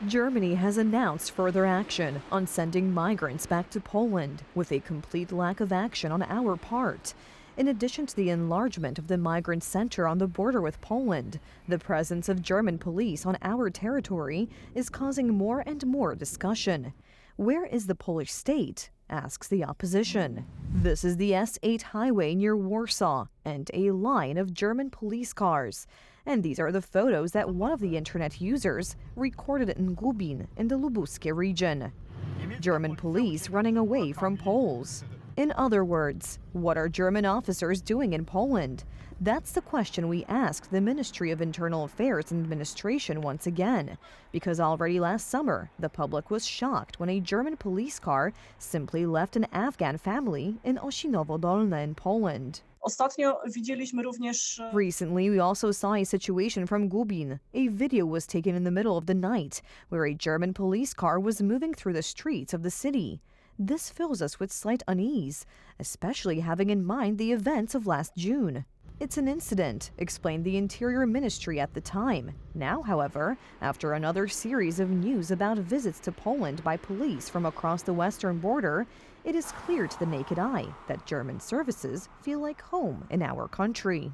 Germany has announced further action on sending migrants back to Poland, with a complete lack of action on our part. In addition to the enlargement of the migrant center on the border with Poland, the presence of German police on our territory is causing more and more discussion. Where is the Polish state? Asks the opposition. This is the S8 highway near Warsaw and a line of German police cars. And these are the photos that one of the internet users recorded in Gubin in the Lubuskie region. German police running away from Poles. In other words, what are German officers doing in Poland? That's the question we asked the Ministry of Internal Affairs and Administration once again, because already last summer, the public was shocked when a German police car simply left an Afghan family in Osinowo Dolne in Poland. Ostatnio widzieliśmy również Recently, we also saw a situation from Gubin. A video was taken in the middle of the night, where a German police car was moving through the streets of the city. This fills us with slight unease, especially having in mind the events of last June. It's an incident, explained the Interior Ministry at the time. Now, however, after another series of news about visits to Poland by police from across the western border, it is clear to the naked eye that German services feel like home in our country.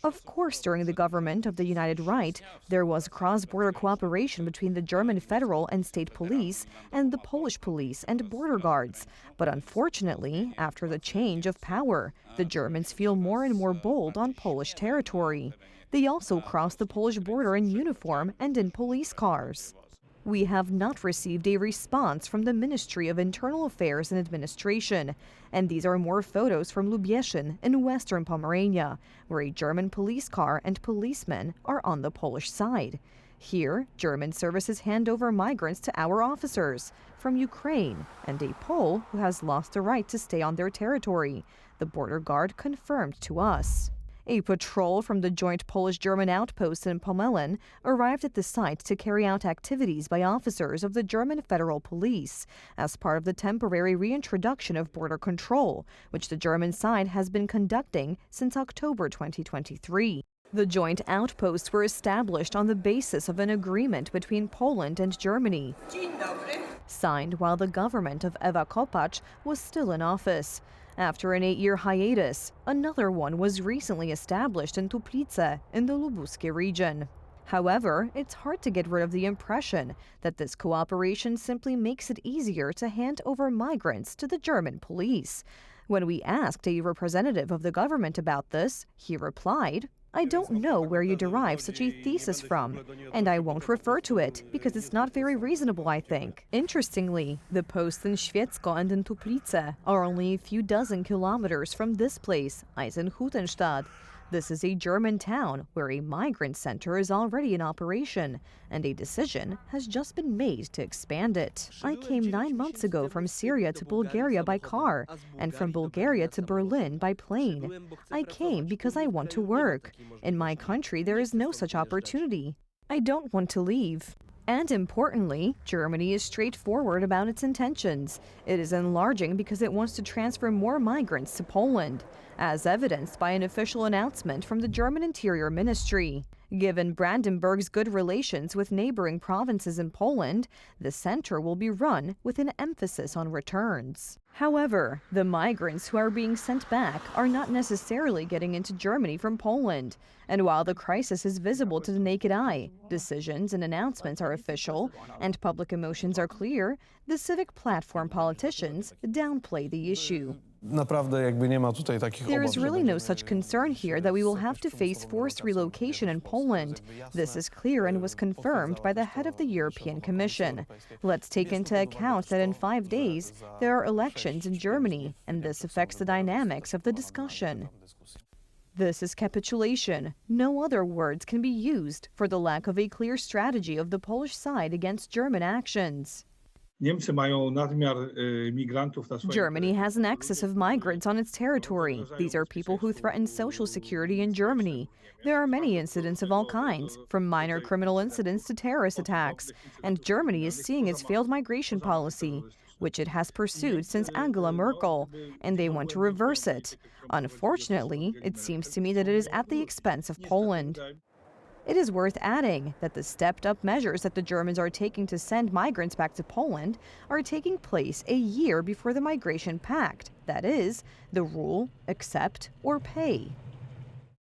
Of course, during the government of the United Right, there was cross-border cooperation between the German federal and state police and the Polish police and border guards. But unfortunately, after the change of power, the Germans feel more and more bold on Polish territory. They also cross the Polish border in uniform and in police cars. We have not received a response from the Ministry of Internal Affairs and Administration, and these are more photos from Lubieżin in western Pomerania, where a German police car and policemen are on the Polish side. Here, German services hand over migrants to our officers from Ukraine and a Pole who has lost the right to stay on their territory, the border guard confirmed to us. A patrol from the joint Polish-German outpost in Pomelin arrived at the site to carry out activities by officers of the German Federal Police as part of the temporary reintroduction of border control, which the German side has been conducting since October 2023. The joint outposts were established on the basis of an agreement between Poland and Germany, signed while the government of Ewa Kopacz was still in office. After an 8-year hiatus, another one was recently established in Tuplice in the Lubuskie region. However, it's hard to get rid of the impression that this cooperation simply makes it easier to hand over migrants to the German police. When we asked a representative of the government about this, he replied, "I don't know where you derive such a thesis from, and I won't refer to it because it's not very reasonable, I think." Interestingly, the posts in Świecko and in Tuplice are only a few dozen kilometers from this place, Eisenhutenstadt. This is a German town where a migrant center is already in operation, and a decision has just been made to expand it. I came 9 months ago from Syria to Bulgaria by car, and from Bulgaria to Berlin by plane. I came because I want to work. In my country, there is no such opportunity. I don't want to leave. And importantly, Germany is straightforward about its intentions. It is enlarging because it wants to transfer more migrants to Poland, as evidenced by an official announcement from the German Interior Ministry. Given Brandenburg's good relations with neighboring provinces in Poland, the center will be run with an emphasis on returns. However, the migrants who are being sent back are not necessarily getting into Germany from Poland. And while the crisis is visible to the naked eye, decisions and announcements are official, and public emotions are clear, the civic platform politicians downplay the issue. There is really no such concern here that we will have to face forced relocation in Poland. This is clear and was confirmed by the head of the European Commission. Let's take into account that in 5 days there are elections in Germany, and this affects the dynamics of the discussion. This is capitulation. No other words can be used for the lack of a clear strategy of the Polish side against German actions. Germany has an excess of migrants on its territory. These are people who threaten social security in Germany. There are many incidents of all kinds, from minor criminal incidents to terrorist attacks, and Germany is seeing its failed migration policy, which it has pursued since Angela Merkel, and they want to reverse it. Unfortunately, it seems to me that it is at the expense of Poland. It is worth adding that the stepped-up measures that the Germans are taking to send migrants back to Poland are taking place a year before the Migration Pact. That is, the rule, accept or pay.